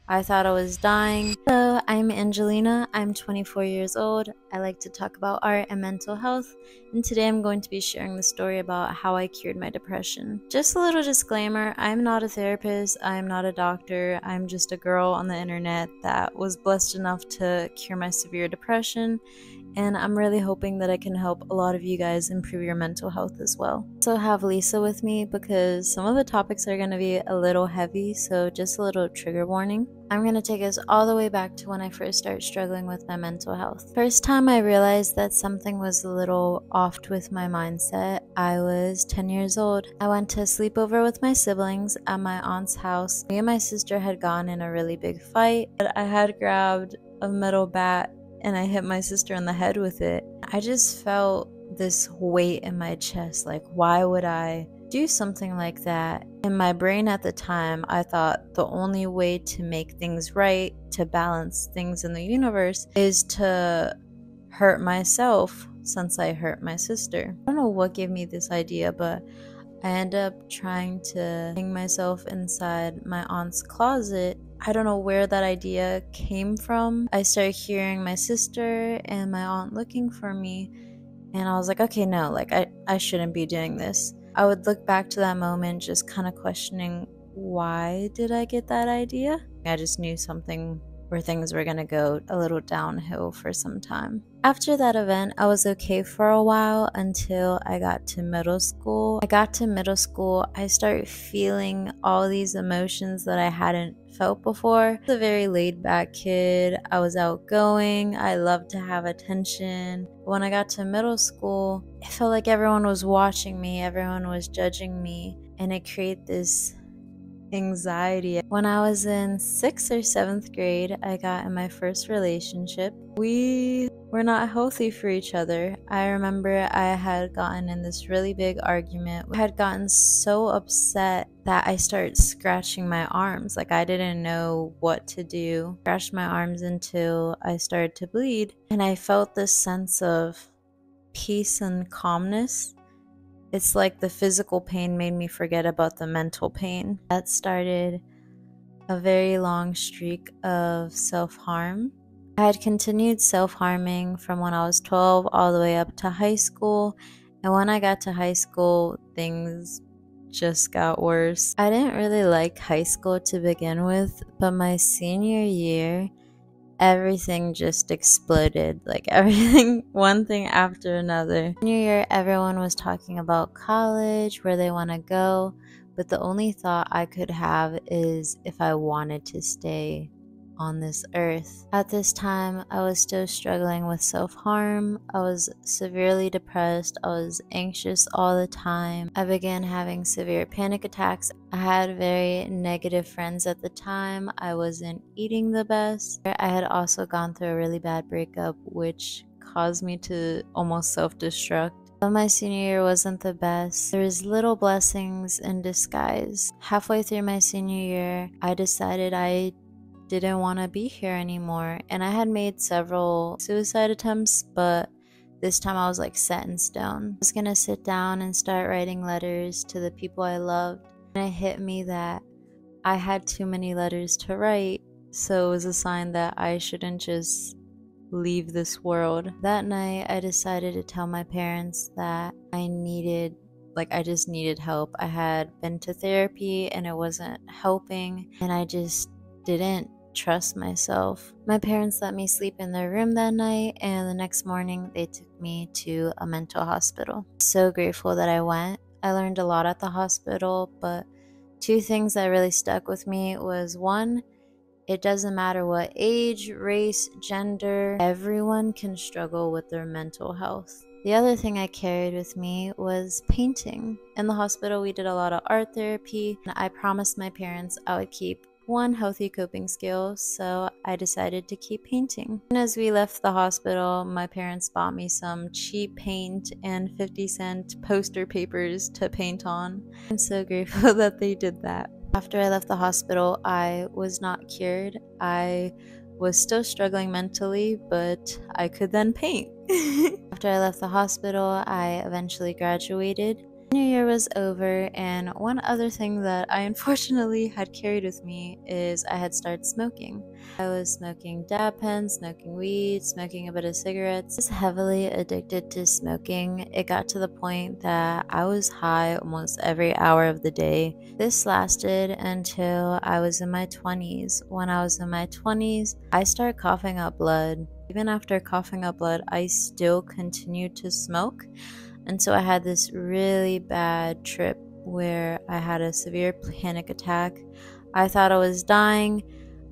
I thought I was dying. Hello, I'm Angelina. I'm 24 years old. I like to talk about art and mental health, and today I'm going to be sharing the story about how I cured my depression. Just a little disclaimer, I'm not a therapist, I'm not a doctor, I'm just a girl on the internet that was blessed enough to cure my severe depression, and I'm really hoping that I can help a lot of you guys improve your mental health as well. Also have Lisa with me because some of the topics are going to be a little heavy, so just a little trigger warning. I'm going to take us all the way back to when I first started struggling with my mental health. First time I realized that something was a little off with my mindset, I was 10 years old. I went to a sleepover with my siblings at my aunt's house. Me and my sister had gone in a really big fight, but I had grabbed a metal bat and I hit my sister in the head with it. I just felt this weight in my chest, like why would I do something like that? In my brain at the time, I thought the only way to make things right, to balance things in the universe, is to hurt myself since I hurt my sister. I don't know what gave me this idea, but I ended up trying to hang myself inside my aunt's closet. I don't know where that idea came from. I started hearing my sister and my aunt looking for me, and I was like, okay, no, like I shouldn't be doing this. I would look back to that moment just kind of questioning, why did I get that idea? I just knew something where things were gonna go a little downhill for some time. After that event, I was okay for a while until I got to middle school. I started feeling all these emotions that I hadn't felt before. I was a very laid back kid. I was outgoing. I loved to have attention. When I got to middle school, it felt like everyone was watching me, everyone was judging me, and it created this anxiety. When I was in 6th or 7th grade, I got in my first relationship. We were not healthy for each other. I remember I had gotten in this really big argument. I had gotten so upset that I started scratching my arms. Like I didn't know what to do. Scratched my arms until I started to bleed, and I felt this sense of peace and calmness. It's like the physical pain made me forget about the mental pain. That started a very long streak of self-harm. I had continued self-harming from when I was 12 all the way up to high school. And when I got to high school, things just got worse. I didn't really like high school to begin with, but my senior year, everything just exploded. Like everything, one thing after another. New year, everyone was talking about college, where they want to go, but the only thought I could have is if I wanted to stay on this earth. At this time, I was still struggling with self-harm. I was severely depressed. I was anxious all the time. I began having severe panic attacks. I had very negative friends at the time. I wasn't eating the best. I had also gone through a really bad breakup, which caused me to almost self-destruct. But my senior year wasn't the best. There was little blessings in disguise. Halfway through my senior year, I decided I didn't want to be here anymore, and I had made several suicide attempts, but this time I was like set in stone. I was gonna sit down and start writing letters to the people I loved, and it hit me that I had too many letters to write, so it was a sign that I shouldn't just leave this world. That night I decided to tell my parents that I just needed help. I had been to therapy and it wasn't helping, and I just didn't trust myself. My parents let me sleep in their room that night, and the next morning they took me to a mental hospital. So grateful that I went. I learned a lot at the hospital, but two things that really stuck with me was, one, it doesn't matter what age, race, gender, everyone can struggle with their mental health. The other thing I carried with me was painting. In the hospital, we did a lot of art therapy, and I promised my parents I would keep one healthy coping skill, so I decided to keep painting. And as we left the hospital, my parents bought me some cheap paint and 50-cent poster papers to paint on. I'm so grateful that they did that. After I left the hospital, I was not cured. I was still struggling mentally, but I could then paint. After I left the hospital, I eventually graduated. New Year was over, and one other thing that I unfortunately had carried with me is I had started smoking. I was smoking dab pens, smoking weed, smoking a bit of cigarettes. I was heavily addicted to smoking. It got to the point that I was high almost every hour of the day. This lasted until I was in my 20s. When I was in my 20s, I started coughing up blood. Even after coughing up blood, I still continued to smoke. And so I had this really bad trip where I had a severe panic attack. I thought I was dying.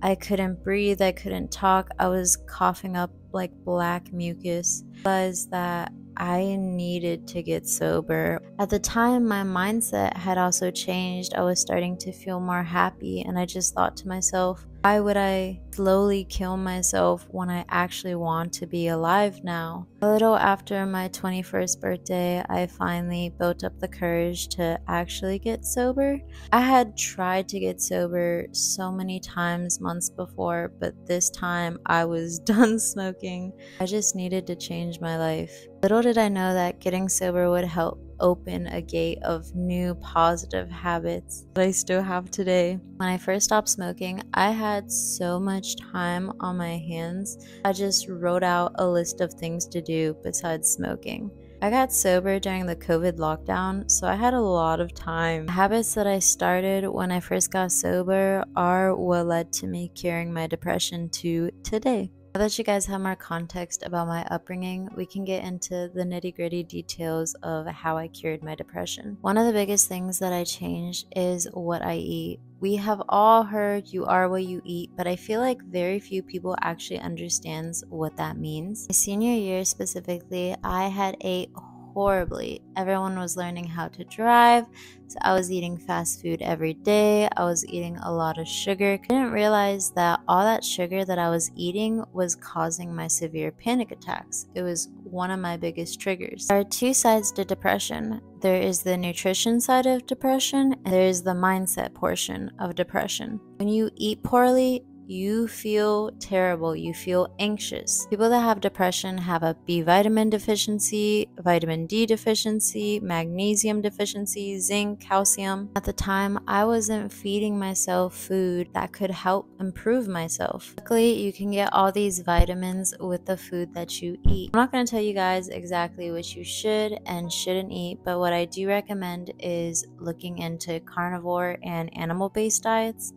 I couldn't breathe. I couldn't talk. I was coughing up like black mucus. I realized that I needed to get sober. At the time, my mindset had also changed. I was starting to feel more happy, and I just thought to myself, why would I slowly kill myself when I actually want to be alive now? A little after my 21st birthday, I finally built up the courage to actually get sober. I had tried to get sober so many times months before, but this time I was done smoking. I just needed to change my life. Little did I know that getting sober would help open a gate of new positive habits that I still have today. When I first stopped smoking, I had so much time on my hands. I just wrote out a list of things to do besides smoking. I got sober during the COVID lockdown, so I had a lot of time. The habits that I started when I first got sober are what led to me curing my depression to today. Now that you guys have more context about my upbringing, we can get into the nitty-gritty details of how I cured my depression. One of the biggest things that I changed is what I eat. We have all heard you are what you eat, but I feel like very few people actually understands what that means. My senior year specifically, I had ate horribly. Everyone was learning how to drive, so I was eating fast food every day. I was eating a lot of sugar. I didn't realize that all that sugar that I was eating was causing my severe panic attacks. It was one of my biggest triggers. There are two sides to depression. There is the nutrition side of depression, and there is the mindset portion of depression. When you eat poorly, you feel terrible, you feel anxious. People that have depression have a B vitamin deficiency, vitamin D deficiency, magnesium deficiency, zinc, calcium. At the time, I wasn't feeding myself food that could help improve myself. Luckily, you can get all these vitamins with the food that you eat. I'm not going to tell you guys exactly what you should and shouldn't eat, but what I do recommend is looking into carnivore and animal-based diets.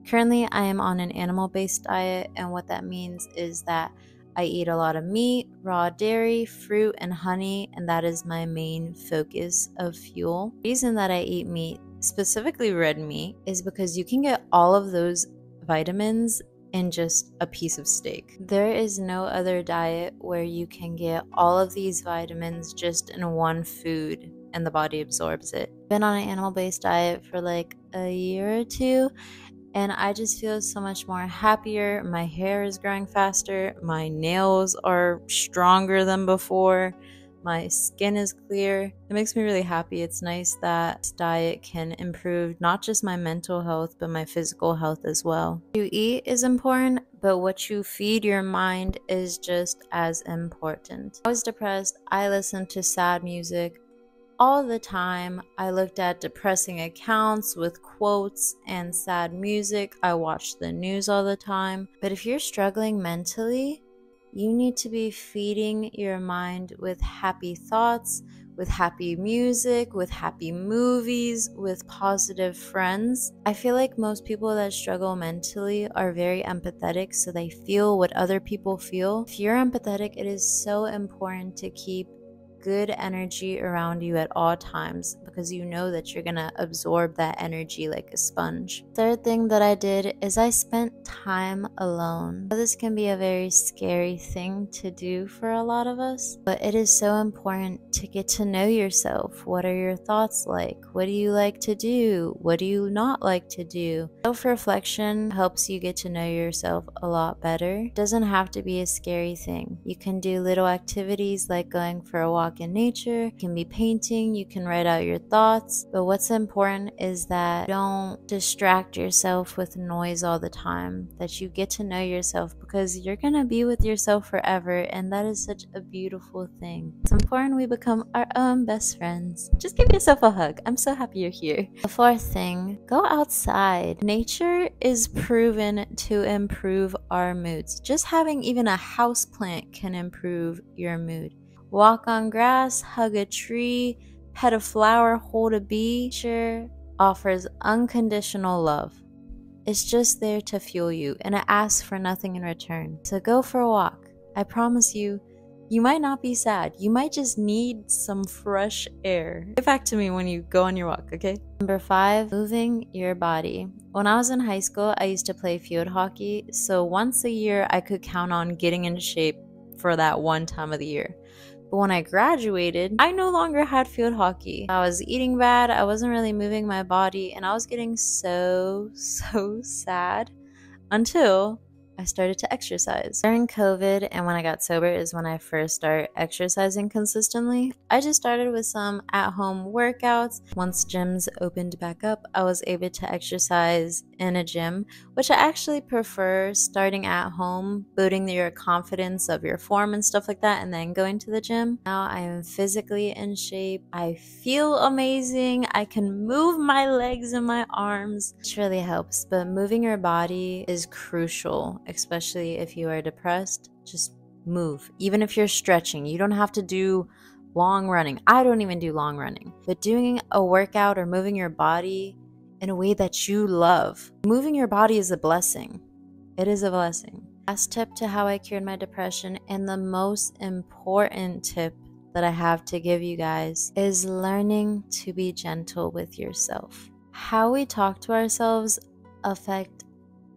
Currently, I am on an animal-based diet, and what that means is that I eat a lot of meat, raw dairy, fruit, and honey, and that is my main focus of fuel. The reason that I eat meat, specifically red meat, is because you can get all of those vitamins in just a piece of steak. There is no other diet where you can get all of these vitamins just in one food and the body absorbs it. I've been on an animal-based diet for like a year or two, and I just feel so much more happier. My hair is growing faster. My nails are stronger than before. My skin is clear. It makes me really happy. It's nice that this diet can improve not just my mental health, but my physical health as well. What you eat is important, but what you feed your mind is just as important. When I was depressed, I listened to sad music all the time. I looked at depressing accounts with quotes and sad music. I watched the news all the time. But if you're struggling mentally, you need to be feeding your mind with happy thoughts, with happy music, with happy movies, with positive friends. I feel like most people that struggle mentally are very empathetic, so they feel what other people feel. If you're empathetic, it is so important to keep good energy around you at all times, because you know that you're gonna absorb that energy like a sponge. Third thing that I did is I spent time alone. This can be a very scary thing to do for a lot of us, but it is so important to get to know yourself. What are your thoughts like? What do you like to do? What do you not like to do? Self-reflection helps you get to know yourself a lot better. It doesn't have to be a scary thing. You can do little activities like going for a walk walk in nature, you can be painting, you can write out your thoughts. But what's important is that you don't distract yourself with noise all the time, that you get to know yourself, because you're gonna be with yourself forever, and that is such a beautiful thing. It's important we become our own best friends. Just give yourself a hug. I'm so happy you're here. The fourth thing, go outside. Nature is proven to improve our moods. Just having even a house plant can improve your mood. Walk on grass, hug a tree, pet a flower, hold a bee. Nature offers unconditional love. It's just there to fuel you, and it asks for nothing in return. So go for a walk. I promise you, you might not be sad. You might just need some fresh air. Get back to me when you go on your walk, okay? Number 5, moving your body. When I was in high school, I used to play field hockey, so once a year I could count on getting into shape for that one time of the year. But when I graduated, I no longer had field hockey. I was eating bad, I wasn't really moving my body, and I was getting so sad until I started to exercise. During COVID and when I got sober is when I first started exercising consistently. I just started with some at-home workouts. Once gyms opened back up, I was able to exercise in a gym, which I actually prefer, starting at home, building your confidence of your form and stuff like that, and then going to the gym. Now I am physically in shape. I feel amazing. I can move my legs and my arms, which really helps. But moving your body is crucial, especially if you are depressed. Just move. Even if you're stretching, you don't have to do long running. I don't even do long running, but doing a workout or moving your body in a way that you love. Moving your body is a blessing. It is a blessing. Last tip to how I cured my depression, and the most important tip that I have to give you guys, is learning to be gentle with yourself. How we talk to ourselves affect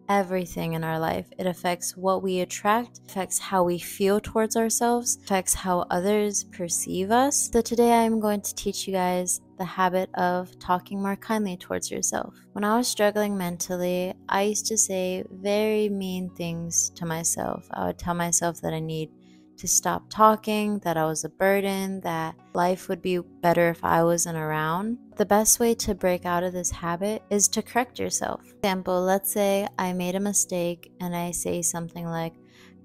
everything in our life. It affects what we attract, affects how we feel towards ourselves, affects how others perceive us. So today I'm going to teach you guys the habit of talking more kindly towards yourself. When I was struggling mentally, I used to say very mean things to myself. I would tell myself that I need to stop talking, that I was a burden, that life would be better if I wasn't around. The best way to break out of this habit is to correct yourself. For example, let's say I made a mistake and I say something like,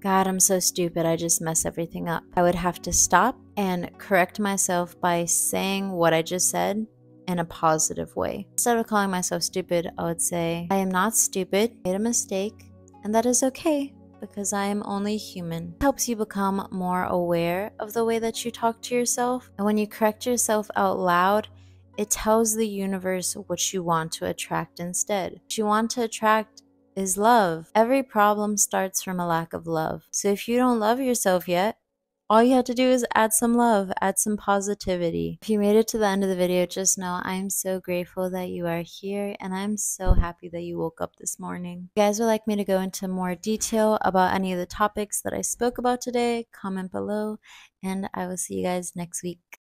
God, I'm so stupid, I just mess everything up. I would have to stop and correct myself by saying what I just said in a positive way. Instead of calling myself stupid, I would say, I am not stupid, I made a mistake, and that is okay, because I am only human. It helps you become more aware of the way that you talk to yourself. And when you correct yourself out loud, it tells the universe what you want to attract instead. What you want to attract is love. Every problem starts from a lack of love. So if you don't love yourself yet, all you have to do is add some love, add some positivity. If you made it to the end of the video, just know I'm so grateful that you are here, and I'm so happy that you woke up this morning. If you guys would like me to go into more detail about any of the topics that I spoke about today, comment below, and I will see you guys next week.